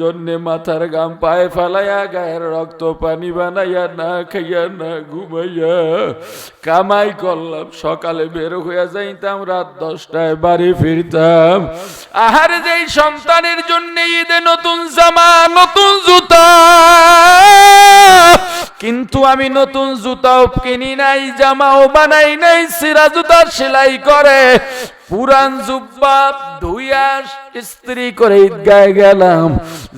জন্য মাথার গাম পায়ে ফেলাইয়া গায়ের রক্ত পানি বানাইয়া না খাইয়া না ঘুমাইয়া কামাই করলাম, সকালে বের হইয়া যাইতাম, রাত 10টায় বাড়ি ফিরতাম। আহার যেই সন্তানের জন্য ঈদে নতুন জামা নতুন জুতা, কিন্তু আমি নতুন জুতাও কিনি নাই, জামাও বানাই নাই, সিরা জুতা সেলাই করে পুরান জুব্বা ধুইয়া ইস্ত্রি করে ঈদগাহে গেলাম।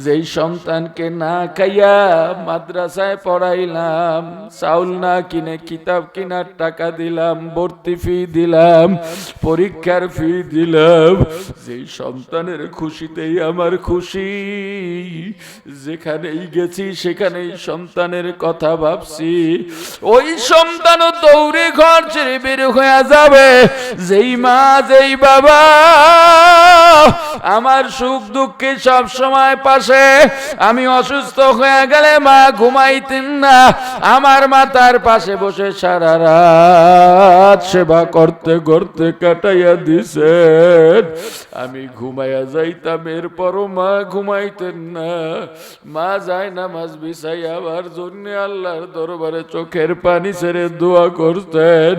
যেই সন্তানকে না খাইয়া মাদ্রাসায় পড়াইলাম, চাউল না কিনে কিতাব কিনার টাকা দিলাম, ভর্তি ফি দিলাম, পরীক্ষার ফি দিলাম, যেই সন্তানের খুশিতেই আমার খুশি, যেখানেই গেছি সেখানেই সন্তানের কথা ভাবছি, ওই সন্তানও দৌড়ে ঘর ছেড়ে বের হয়ে যাবে। যেই মা যেই বাবা আমার সুখ দুঃখে সব সময় পাশে, আমি অসুস্থ হয়ে গেলে মা ঘুমাইতেন না, আমার মাথার পাশে বসে সারা রাত সেবা করতে করতে কাটাইয়া দিছেন। আমি ঘুমাইয়া যাইতাম, এরপরও মা ঘুমাইতেন না। মা যায় নামাজ বিছাই আমার জন্য আল্লাহর দরবারে চোখের পানি ছেড়ে দোয়া করতেন।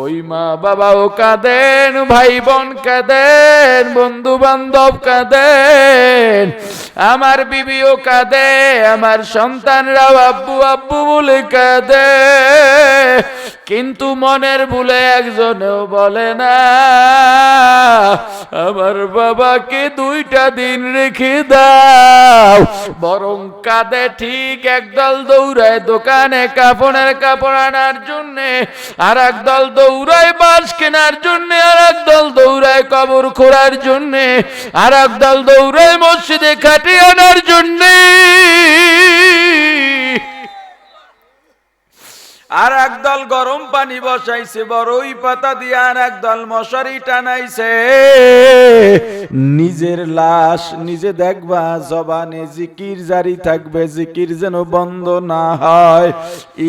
ওই মা বাবাও কাঁদেন, ভাই বোন কাঁদেন, বন্ধু বান্ধব কাঁদেন, আমার বিবিও কাঁদে, আমার সন্তানরাও আব্বু আব্বু বলে কাঁদে, কিন্তু মনের ভুলে একজনেও বলে না আমার বাবাকে 2টা দিন রেখে দাও। বরং কাঁদে ঠিক, একদল দৌড়ায় দোকানে কাপড়ের কাপড় আনার জন্য, আর একদল দৌড়ায় বাঁশ কেনার জন্য, আর একদল দৌড়ায় কবর খোঁড়ার জন্য, আর একদল দৌড়ায় মসজিদে খাটি আনার জন্য, আর একদল গরম পানি বসাইছে বড়ই পাতা দিয়ে, আর একদল মশারি টানাইছে। নিজের লাশ নিজে দেখবা, জবানে জিকির জারি থাকবে, জিকির যেন বন্ধ না হয়।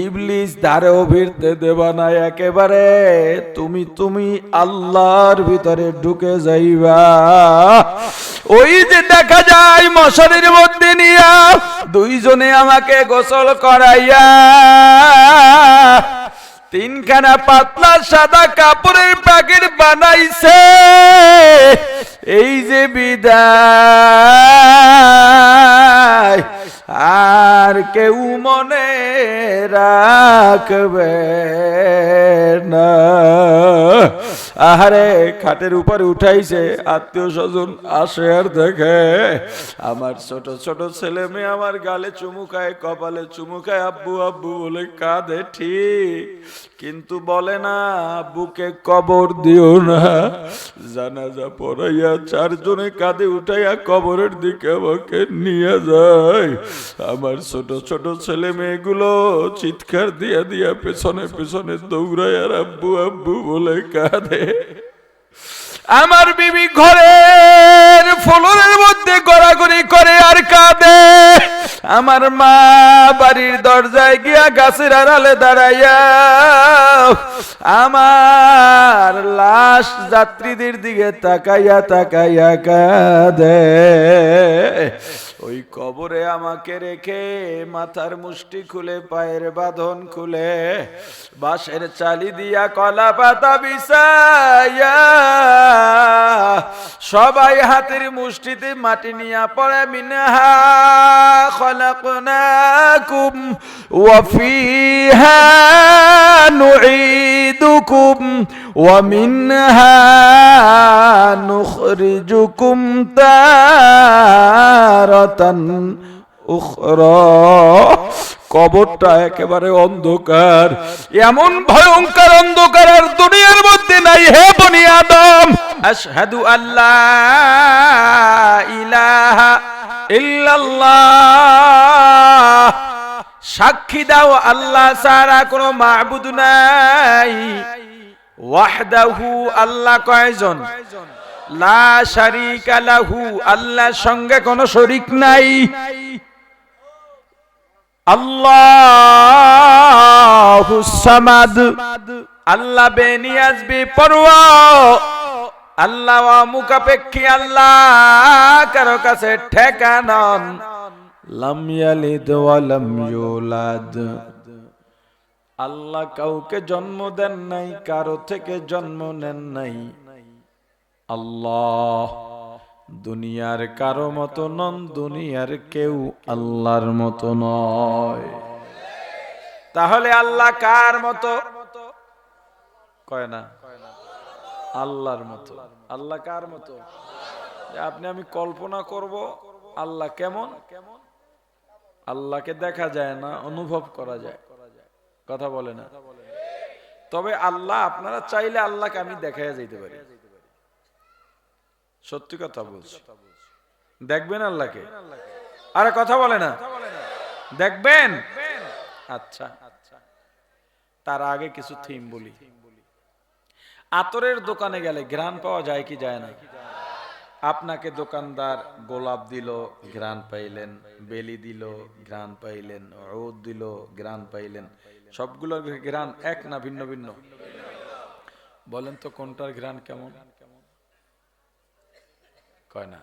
ইবলিস ধারেও ভিড়তে দেবা না, একেবারে তুমি আল্লাহর ভিতরে ঢুকে যাইবা। ওই যে দেখা যায় মশারির মধ্যে নিয়া 2 জনে আমাকে গোসল করাইয়া 3খানা পাতলা সাদা কাপড়ের প্যাকেট বানাইছে। এই যে বিদায়, আর কেউ মনে রাখবে না। আহারে খাটের উপরে উঠাইছে, আত্মীয় স্বজন আসে আর দেখে আমার ছোট ছোট ছেলে মেয়ে আমার গালে চুমু খায়, কপালে চুমু খায়, আব্বু আব্বু বলে কাঁদে ঠিক, কিন্তু বলে না বুকে কবর দিও না। জানাজা পড়াইয়া 4 জনে কাঁধে উঠাইয়া কবরের দিকে আমাকে নিয়ে যায়। আমার ছোট ছোট ছেলে মেয়েগুলো চিৎকার দিয়া দিয়া পেছনে পেছনে দৌড়ায় আর আব্বু আব্বু বলে কাঁদে। আমার বিবি ঘরের ফ্লোরের মধ্যে গড়াগড়ি করে আর কাঁদে। আমার মা বাড়ির দরজায় গিয়া গাছের আড়ালে দাঁড়াইয়া আমার লাশ যাত্রীদের দিকে তাকাইয়া তাকাইয়া কাঁদে। ওই কবরে আমাকে রেখে মাথার মুষ্টি খুলে, পায়ের বাঁধন খুলে, বাঁশের চালি দিয়া কলা পাতা বিছাইয়া সবাই হাতের মুষ্টিতে মাটি নিয়া পড়ে, মিনহা খলাকনাকুম ওয়া ফিহা নুঈদুকুম ওয়া মিনহা নুখরিজুকুম তারাতান উখরা। কবরটা একেবারে অন্ধকার, এমন ভয়ঙ্কর অন্ধকার আর দুনিয়ার মধ্যে নাই। হে বনি আদম, আশহাদু আল্লা ইলাহা ইল্লাল্লাহ, সাক্ষী দাও আল্লাহ ছাড়া কোনো মাবুদ নাই। ওয়াহদাহু, আল্লাহ কয়জন? লা শারীকা লাহু, আল্লাহর সঙ্গে কোনো শরীক নাই। আল্লাহুস সামাদ, আল্লাহ বেনিয়াজ বেপরোয়া। আল্লাহ মুখাপেক্ষী, আল্লাহ কারো কাছে ঠেকা নন। লাম ইয়ালিদ ওয়া লাম ইউলাদ, আল্লাহ কাউকে জন্ম দেন নাই, কারো থেকে জন্ম নেন নাই। আল্লাহ দুনিয়ার কারো মতো নন, দুনিয়ার কেউ আল্লাহর মতো নয়। তাহলে আল্লাহ কার মতো? কয় না, আল্লাহর মতো। আল্লাহ কার মতো? আপনি আমি কল্পনা করব আল্লাহ কেমন? আল্লাহকে দেখা যায় না, অনুভব করা যায়। কথা বলে না। তবে আল্লাহ, আপনারা চাইলে আল্লাহকে আমি দেখাইয়া যাইতে পারি। সত্যি কথা বলছি। দেখবেন আল্লাহকে? আরে কথা বলে না, দেখবেন? আচ্ছা, তার আগে কিছু থিম বলি। আতরের দোকানে গেলে ঘ্রাণ পাওয়া যায় কি যায় না? আপনাকে দোকানদার গোলাপ দিল, ঘ্রাণ পাইলেন, বেলি দিল, ঘ্রাণ পাইলেন, রোদ দিল, ঘ্রাণ পাইলেন। সবগুলোর ঘ্রাণ এক না ভিন্ন ভিন্ন? বলেন তো কোনটার ঘ্রাণ কেমন? কয় না।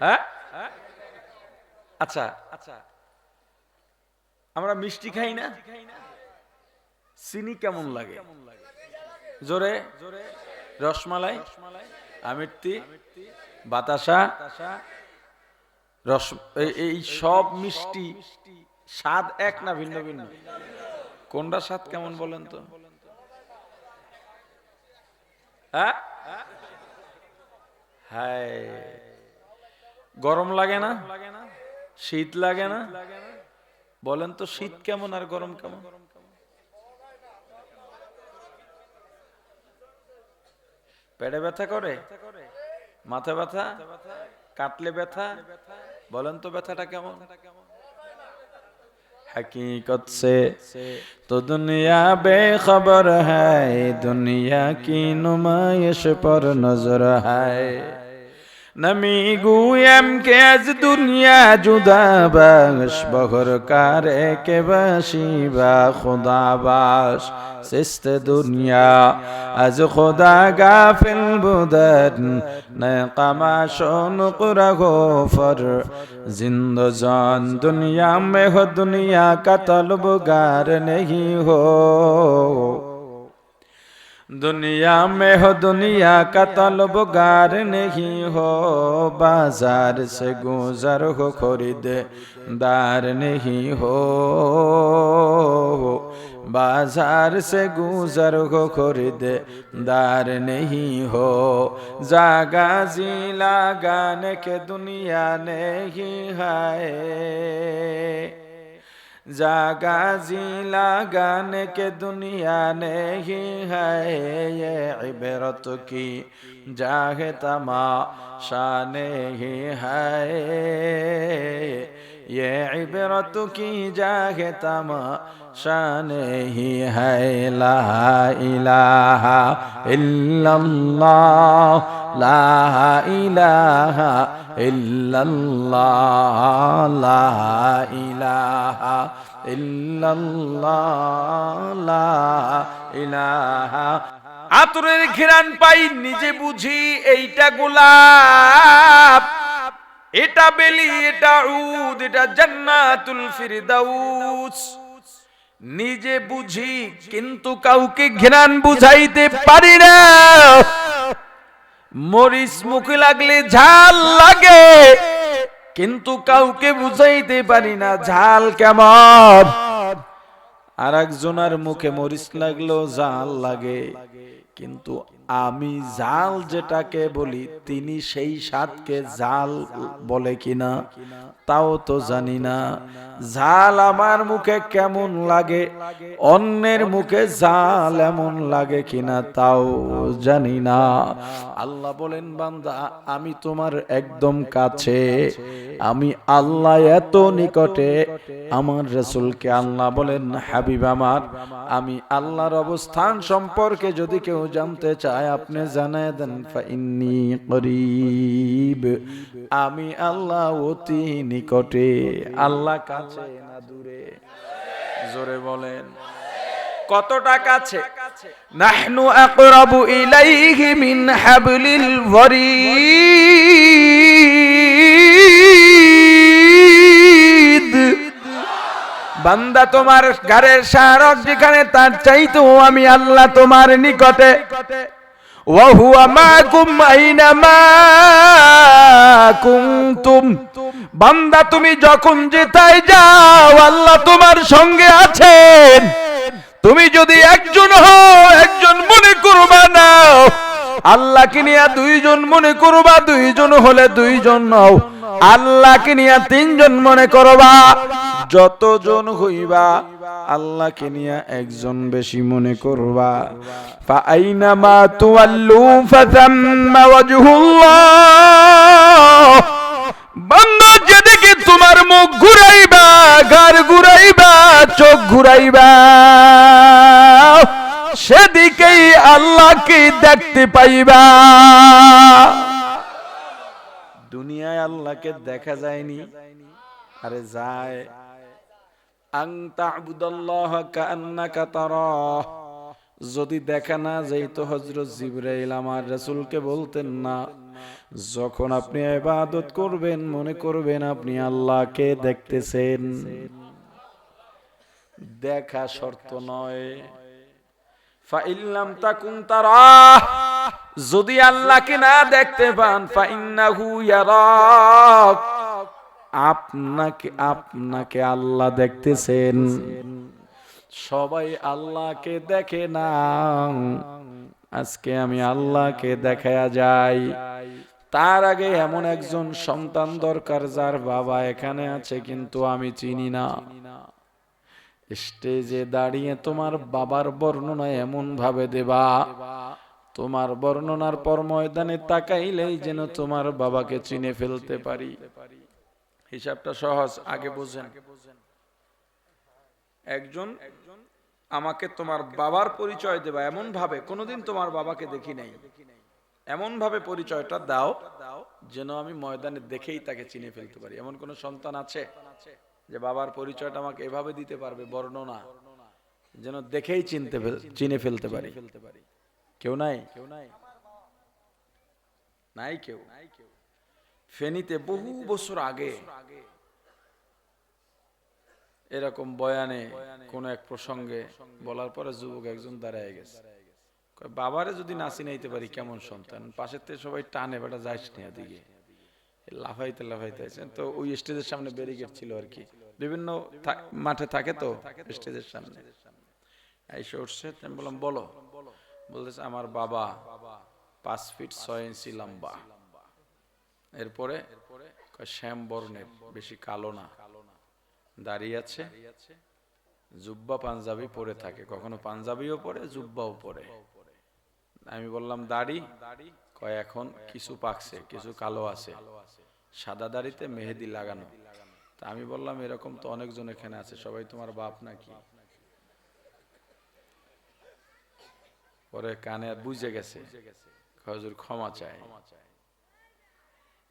হ্যাঁ, আচ্ছা, আমরা মিষ্টি খাই না? চিনি কেমন লাগে? জোরে? রসমালাই, আমিত্তি, বাতাসা, রস, এই সব মিষ্টি স্বাদ এক না ভিন্ন ভিন্ন? কোনটা স্বাদ কেমন বলেন তো? হ্যাঁ, গরম লাগে না? শীত লাগে না? বলেন তো শীত কেমন আর গরম কেমন? পেটে ব্যথা করে, মাথা ব্যথা, কাটলে ব্যথা? বলেন তো ব্যথাটা কেমন? हकीकत से तो दुनिया बेखबर है, दुनिया की नुमाइश पर नजर है। नमी गुयम के आज दुनिया जुदा बाश, बहर कारे के बाशी बा खुदा बाश। सिस्त दुनिया आज खुदा गाफिल बुदन, नए कमाशों कुरा गोफर जिंदो जान। दुनिया में हो दुनिया का तलबगार नहीं हो, दुनिया में हो दुनिया का तलबगार नहीं हो। बाजार से गुजर हो खरीददार नहीं हो, बाजार से गुजर हो खरीददार नहीं हो। जागा जी लगाने के दुनिया नहीं है, जागा जी लगाने के दुनिया नहीं है। ये इबरत की जाहे तमाशा नहीं है, ये इबरत की जाहे तमाशा नहीं है। ला इलाहा इल्लल्लाह, ला इलाहा इल्लल्लाह, ला इलाहा इल्लल्लाह, ला इलाहा। আতরের ঘ্রাণ পাই, নিজে বুঝি এইটা গোলাপ, এটা বেলি, এটা উদ, এটা জান্নাতুল ফিরদাউস। নিজে বুঝি কিন্তু কাউকে ঘ্রাণ বুঝাইতে পারি না। মরিচ মুখে লাগলে ঝাল লাগে, কিন্তু কাউকে বুঝাইতে পারি না ঝাল কেমন। আর একজনের মুখে মরিচ লাগলেও ঝাল লাগে, কিন্তু আমি জাল যেটাকে বলি তিনি সেই স্বাদকে জাল বলে কিনা তাও তো জানি না। জাল আমার মুখে কেমন লাগে, অন্যের মুখে জাল এমন লাগে কিনা তাও জানি না। আল্লাহ বলেন, বান্দা আমি তোমার একদম কাছে, আমি আল্লাহ এত নিকটে। আমার রাসূলকে আল্লাহ বলেন, হাবিব আমার, আমি আল্লাহর অবস্থান সম্পর্কে যদি কেউ জানতে চায় আপনি জানায় দেন, ফাইন্নী করিব, আমি আল্লাহ অতি নিকটে। আল্লাহ কাছে না দূরে? জোরে বলেন, কতটা কাছে? নাহনু আকরাবু ইলাইহি মিন হাবলিল ওয়ারিদ। বান্দা তোমার ঘরের শারক যেখানে তার চাইতেও আমি আল্লাহ তোমার নিকটে। ওয়া হুয়া মাকুম আইনামা কুনতুম। বান্দা তুমি যখন যেথায় যাও আল্লাহ তোমার সঙ্গে আছেন। তুমি যদি একজন হও একজন মনে করবা না, আল্লাহকে নিয়ে দুইজন মনে করবা, দুইজন হলে দুইজন নও, আল্লাহকে নিয়ে তিনজন মনে করবা। যতজন হইবা আল্লাহকে নিয়ে একজন বেশি মনে করবা। ফাআইনামা তুওয়াল্লু ফাতাম্মা ওয়াজহুল্লাহ। বান্দা যেদিকে তোমার মুখ ঘুরাইবা, ঘাড় ঘুরাইবা, চোখ ঘুরাইবা, সেদিকেই আল্লাহকে দেখতে পাইবা। দুনিয়ায় আল্লাহকে দেখা যায়নি, আরে যায়। আন তা'বুদাল্লাহ কাআন্নাকা তারাহ। যদি দেখা না যাইতো হযরত জিবরাইল আমার রাসূলকে বলতেন না, যখন আপনি ইবাদত করবেন মনে করবেন আপনি আল্লাহকে দেখতেছেন। দেখা শর্ত নয়। ফাইল্লাম তাকুন তারাহ, যদি আল্লাহকে না দেখতে পান ফাইন্নাহু ইয়ারাক, আপনাকে আল্লাহ দেখতেছেন। সবাই আল্লাহকে দেখে না, আজকে আমি আল্লাহকে দেখায়া যাই। তার আগে এমন একজন সন্তান দরকার যার বাবা এখানে আছে কিন্তু আমি চিনি না। স্টেজে দাঁড়িয়ে তোমার বাবার বর্ণনা এমন ভাবে দেবা, তোমার বর্ণনার পর ময়দানে তাকাইলেই যেন তোমার বাবাকে চিনে ফেলতে পারি। হিসাবটা সহজ, আগে বুঝেন। একজন আমাকে তোমার বাবার পরিচয় দেবা এমন ভাবে, কোনোদিন তোমার বাবাকে দেখি নাই, এমন ভাবে পরিচয়টা দাও যেন আমি ময়দানে দেখেই তাকে চিনে ফেলতে পারি। এমন কোন সন্তান আছে যে বাবার পরিচয়টা আমাকে এভাবে দিতে পারবে, বর্ণনা যেন দেখেই চিনে ফেলতে পারি? কেউ নাই? নাই কেউ। ফেনীতে বহু বছর আগে এরকম বয়ানে কোন এক প্রসঙ্গে বলার পরে যুবক একজন দাঁড়ায় গেছে, বাবারে যদি না চিনাইতে পারি কেমন সন্তান। পাশের থেকে সবাই টানে, বেটা যাইস না দিকে, লাফাইতে লাফাইতে আছেন। তো ওই স্টেজের সামনে ব্যারিকেড ছিল আর কি, বিভিন্ন মাঠে থাকে তো স্টেজের সামনে এসে উঠছে। আমি বললাম বলো। বলতেছে আমার বাবা 5 ফিট 6 ইঞ্চি লম্বা, এরপরে শ্যাম বর্ণের, বেশি কালো না, দাঁড়িয়ে আছে, জুব্বা পাঞ্জাবি পরে থাকে, কখনো পাঞ্জাবিও পরে জুব্বাও পরে। আমি বললাম দাড়ি? কয় এখন কিছু পাকছে, কিছু কালো আছে, সাদা দাড়িতে মেহেদি লাগানো। তা আমি বললাম এরকম তো অনেকজন এখানে আছে, সবাই তোমার বাপ নাকি? পরে কানে বুঝে গেছে, হুজুর ক্ষমা চাই।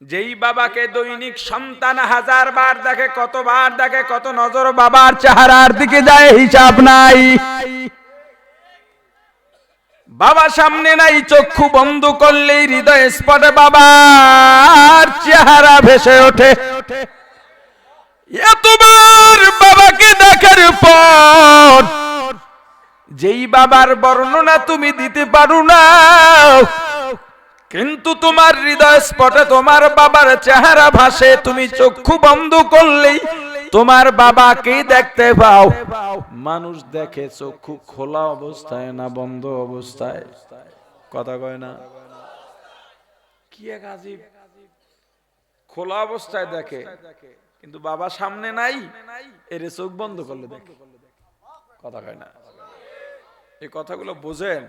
যেই বাবাকে দৈনিক সন্তান 1000 বার দেখে, কতবার দেখে, কত নজর বাবার চেহারার দিকে যায় হিসাব নাই। বাবা সামনে নাই, চক্ষু বন্ধ করলেই হৃদয় স্পটে বাবার চেহারা ভেসে ওঠে। এতবার বাবাকে দেখার পর যেই বাবার বর্ণনা তুমি দিতে পারো না, কিন্তু তোমার হৃদয় স্পটে তোমার বাবার চেহারা ভাসে, তুমি চক্ষু বন্ধ করলেই তোমার বাবাকে দেখতে পাও। মানুষ দেখে চক্ষু খোলা অবস্থায় না বন্ধ অবস্থায়? কথা কয় না? কি এক আজীব, খোলা অবস্থায় দেখে কিন্তু বাবা সামনে নাই, এরে চোখ বন্ধ করলে দেখে। কথা কয় না? এই কথাগুলো বোঝেন,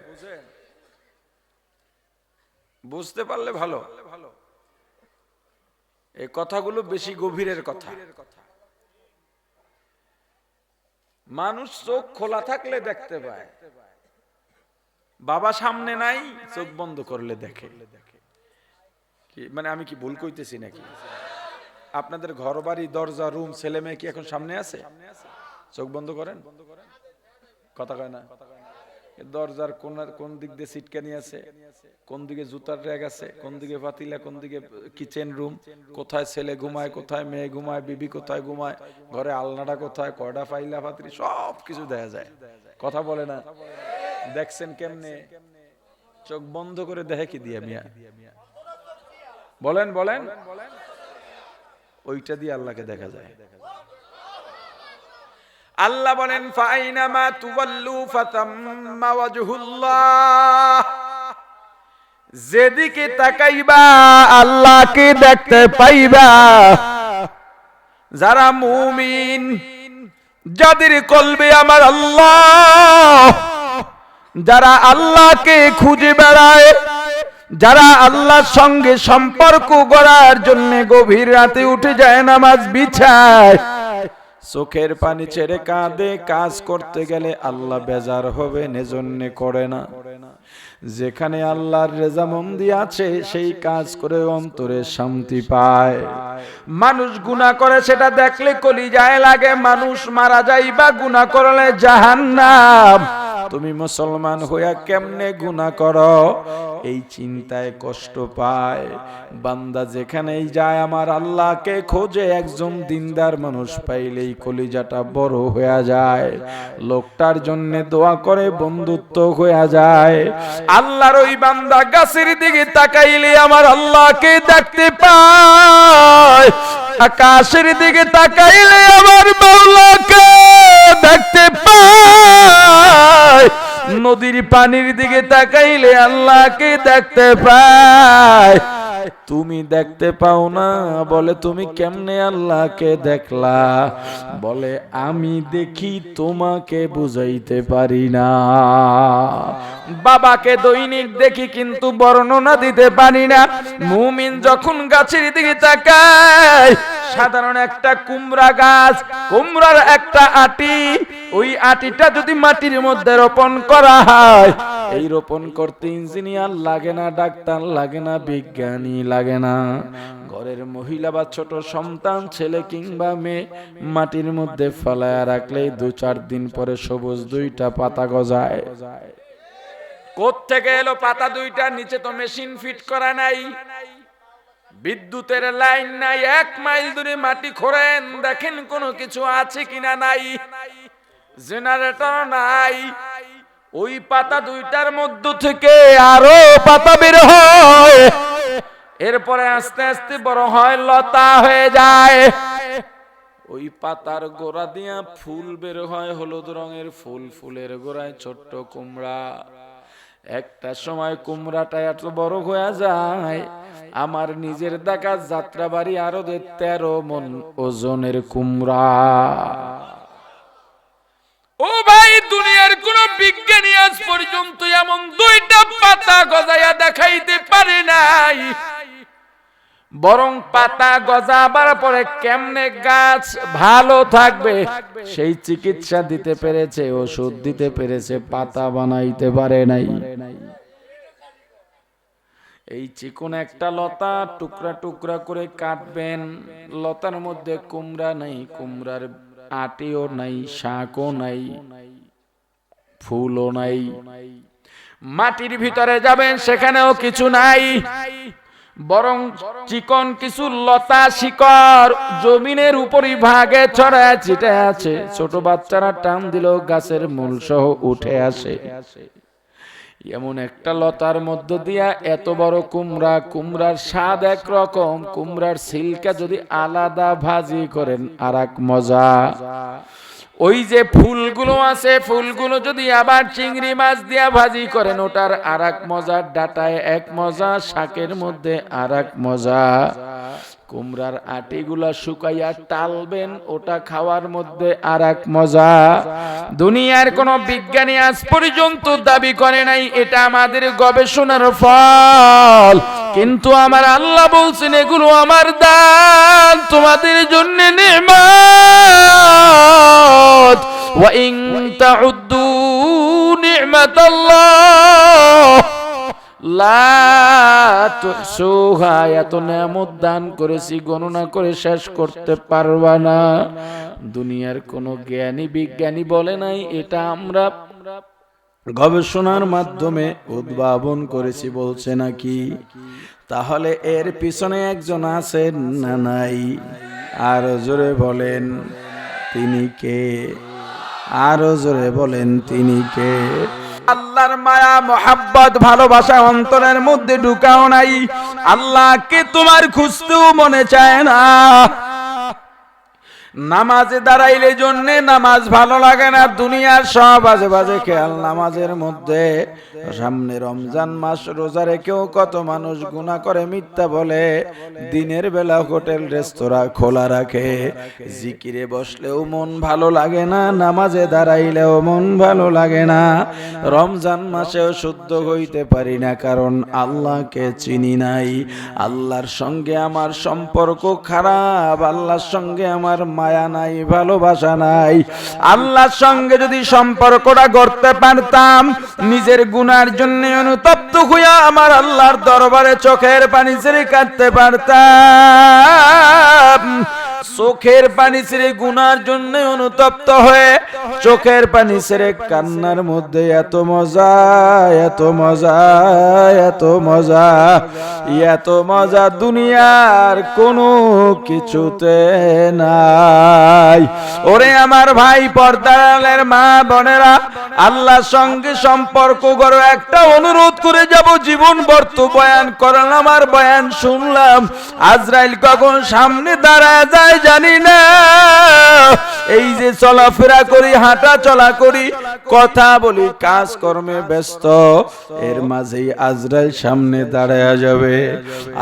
বুঝতে পারলে ভালো। এই কথাগুলো বেশি গভীরের কথা। মানুষ চোখ খোলা থাকলে দেখতে পায়, বাবা সামনে নাই, চোখ বন্ধ করলে দেখে। কি মানে আমি কি ভুল কইতেছি নাকি? আপনাদের ঘর বাড়ি, দরজা, রুম, ছেলে মেয়ে কি এখন সামনে আছে? চোখ বন্ধ করেন? কথা কয় না? দরজার কোন দিক দিয়ে সিটকানি আছে, কোন দিকে জুতার র‍্যাক আছে, কোন দিকে পাতিলা, কোন দিকে কিচেন রুম, কোথায় ছেলে ঘুমায়, কোথায় মেয়ে ঘুমায়, বিবি কোথায় ঘুমায়, ঘরে আলনাটা কোথায়, কয়টা ফাইলা পাত্রী, সব কিছু দেখা যায়। কথা বলে না? দেখছেন কেমনে? চোখ বন্ধ করে দেখে কি দিয়া মিয়া? বলেন বলেন। ওইটা দিয়ে আল্লাহকে দেখা যায়। আল্লাহ বলেন ফাইনামা তুওয়াল্লু ফাতাম্মা ওয়াজহুল্লাহ, যেদিকে তাকাইবা আল্লাহকে দেখতে পাইবা। যারা মুমিন, যাদের কলবে আমার আল্লাহ, যারা আল্লাহকে খুঁজে বেড়ায়, যারা আল্লাহর সঙ্গে সম্পর্ক গড়ার জন্য গভীর রাতে উঠে যায়, নামাজ বিছায়, চোখের পানি ছেড়ে কাঁদে, কাজ করতে গেলে আল্লাহ বেজার হবে এজন্য করে না। যেখানে আল্লাহর রেজামন্দি আছে সেই কাজ করে অন্তরে শান্তি পায়। মানুষ গুনাহ করে সেটা দেখলে কলিজায় লাগে, মানুষ মারা যায় বা গুনাহ করলে জাহান্নাম। তুমি মুসলমান হইয়া কেমনে গুনাহ করো এই চিন্তায় কষ্ট পায়। বান্দা যেখানেই যায় আমার আল্লাহকে খোঁজে, একজন দিনদার মানুষ পাইলেই কলিজাটা বড় হয়ে যায়, লোকটার জন্য দোয়া করে, বন্ধুত্ব হয়ে যায়। আল্লাহর ওই বান্দা গাছের দিকে তাকাইলে আমার আল্লাহকে দেখতে পায়, আকাশের দিকে তাকাইলে আমার মাওলাকে দেখতে পায়, নদীর পানির দিকে তাকাইলে আল্লাহকে দেখতে পায়। তুমি দেখতে পাও না, বলে তুমি কেমনে আল্লাহকে দেখলা? বলে আমি দেখি, তোমাকে বুঝাইতে পারি না। বাবাকে দৈনিক দেখি কিন্তু বর্ণনা দিতে পারি না। মুমিন যখন গাছের দিকে তাকায়, সাধারণ একটা কুমড়া গাছ, কুমড়ার একটা আটি, ওই আটিটা যদি মাটির মধ্যে রোপণ করা হয়, এই রোপণ করতে ইঞ্জিনিয়ার লাগে না, ডাক্তার লাগে না, বিজ্ঞানী লাগে না। ঘরের মহিলা বা ছোট সন্তান, ছেলে কিংবা মেয়ে, মাটির মধ্যে ফেলায় রাখলেই 2-4 দিন পরে সবুজ 2টা পাতা গজায়। কোত্থেকে এলো পাতা 2টা? নিচে তো মেশিন ফিট করা নাই, বিদ্যুতের লাইন নাই। 1 মাইল দূরে মাটি খোঁড়েন, দেখেন কোনো কিছু আছে কিনা, নাই। জেনারেটর নাই। ওই পাতা 2টার মধ্য থেকে আরো পাতা বের হয়, এরপরে আস্তে আস্তে বড় হয়, লতা হয়ে যায়। ওই পাতার গোড়া দিয়া ফুল বের হয়, হলুদ রঙের ফুল, ফুলের গোড়ায় ছোট্ট কুমড়া। একটা সময় কুমড়াটা এত বড় হয়ে যায়, আমার নিজের দেখা যাত্রাবাড়ি আরো 13 মণ ওজনের কুমড়া। ও ভাই, দুনিয়ার কোন বিজ্ঞানী আজ পর্যন্ত এমন 2টা পাতা গজায়া দেখাইতে পারে নাই। বরং পাতা গজাবার পরে কেমনে গাছ ভালো থাকবে সেই চিকিৎসা দিতে পেরেছে, ওষুধ দিতে পেরেছে, পাতা বানাইতে পারে নাই। এই চিকন একটা লতা টুকরা টুকরা করে কাটবেন, লতার মধ্যে কুমড়া নাই, কুমড়ার আটিও নাই, শাকও নাই, ফুলও নাই। মাটির ভিতরে যাবেন, সেখানেও কিছু নাই, বরং চিকন কিছু লতা শিকড় জমিনের উপরই ভাগে ছড়ায় ছিটে আছে। ছোট বাচ্চারা টান দিলেও গাছের মূল সহ উঠে আসে। এমন একটা লতার মধ্য দিয়া এত বড় কুমড়া, কুমড়ার স্বাদ একরকম, কুমড়ার ছিলকা যদি আলাদা ভাজি করেন আর এক মজা। ওই যে ফুলগুলো আছে, ফুলগুলো যদি আবার চিংড়ি মাছ দিয়া ভাজি করেন, ওটার আর এক মজা, ডাটায় এক মজা, শাকের মধ্যে আর এক মজা। কুমড়ার আটিগুলা শুকাইয়া টালবেন, ওটা খাওয়ার মধ্যে আর এক মজা। দুনিয়ার কোন বিজ্ঞানী আজ পর্যন্ত দাবি করে নাই এটা আমাদের গবেষণার ফল, কিন্তু আমার আল্লাহ বলছেন এগুলো আমার দান, তোমাদের জন্য নেয়ামত। ওয়া ইন তাউদ্দু নি'মাতাল্লাহ লা তুহসুহা, এত নেয়ামত দান করেছি গণনা করে শেষ করতে পারবা না। দুনিয়ার কোন জ্ঞানী বিজ্ঞানী বলে নাই এটা আমরা গবেষণার মাধ্যমে উদ্ভাবন করেছি বলছে নাকি? তাহলে এর পিছনে একজন আছেন না নাই? আরো জোরে বলেন তিনি কে? আরো জোরে বলেন তিনি কে? আল্লাহর মায়া মোহাব্বত ভালোবাসা অন্তরের মধ্যে ঢুকাও নাই, আল্লাহকে তোমার খুঁজতেও মনে চায় না। নামাজে দাঁড়াইলে জন্যে নামাজ ভালো লাগে না, দুনিয়ার সব বাজে বাজে খেয়াল নামাজের মধ্যে। সামনে রমজান মাস, রোজা রেখেও কত মানুষ গুনাহ করে, মিথ্যা বলে, দিনের বেলা হোটেল রেস্তোরাঁ খোলা রাখে, জিকিরে বসলেও মন ভালো লাগে না, নামাজে দাঁড়াইলেও মন ভালো লাগে না। রমজান মাসেও শুদ্ধ হইতে পারি না, কারণ আল্লাহকে চিনি নাই। আল্লাহর সঙ্গে আমার সম্পর্ক খারাপ, আল্লাহর সঙ্গে আমার মায়া নাই, ভালোবাসা নাই। আল্লাহর সঙ্গে যদি সম্পর্কটা গড়তে পারতাম, নিজের গুনার জন্য অনুতপ্ত হইয়া আমার আল্লাহর দরবারে চোখের পানি ছেড়ে কাঁদতে পারতাম। চোখের পানি ছেড়ে গুনার জন্য অনুতপ্ত হয়ে চোখের পানি ছেড়ে কান্নার মধ্যে এত মজা, এত মজা, এত মজা, এত মজা দুনিয়ার কোনো কিছুতে নাই। ওরে আমার ভাই, পর্দার মা বোনেরা, আল্লাহর সঙ্গে সম্পর্ক গড়ো। একটা অনুরোধ করে যাব, জীবন বর্ত বয়ান করলাম আর বয়ান শুনলাম, আজরাইল কখন সামনে দাঁড়ায় যায় জানি না। এই যে চলাফেরা করি, হাঁটা চলা করি, কথা বলি, কাজ কর্মে ব্যস্ত, এর মাঝেই আজরাইল সামনে দাঁড়ায় যাবে।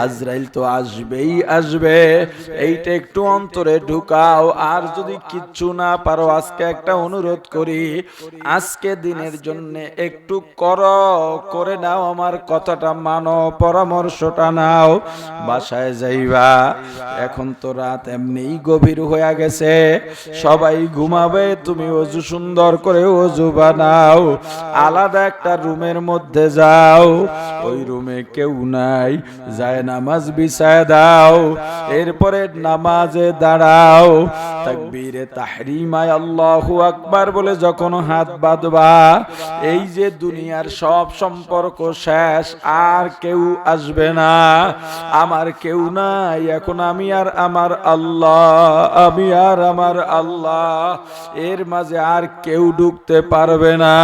আজরাইল তো আসবেই আসবে, এইটা একটু অন্তরে ঢুকাও। আর যদি কিচ্ছু না পারো, আজকে একটা অনুরোধ করি, আজকে দিনের জন্য একটু করে নাও, আমার কথাটা মানো, পরামর্শটা নাও, বাসায় যাইবা। এখন তো রাত এমনিই গভীর হয়ে গেছে, সবাই ঘুমাবে, তুমি ওযু সুন্দর করে ওযু বানাও, আলাদা একটা রুমের মধ্যে যাও, ওই রুমে কেউ নাই, যায় নামাজ বিছায় দাও, এরপরে নামাজে দাঁড়াও, তাকবীরে তাহরিমায় আল্লাহু আকবার বলে যখন হাত বাঁধবা, এই যে দুনিয়ার সব সম্পর্ক শেষ, আর কেউ আসবে না, আমার কেউ নাই, এখন আমি আর আমার আল্লাহ, আমি আর আমার আল্লাহ, এর মাঝে আর কেউ ঢুকতে পারবে না।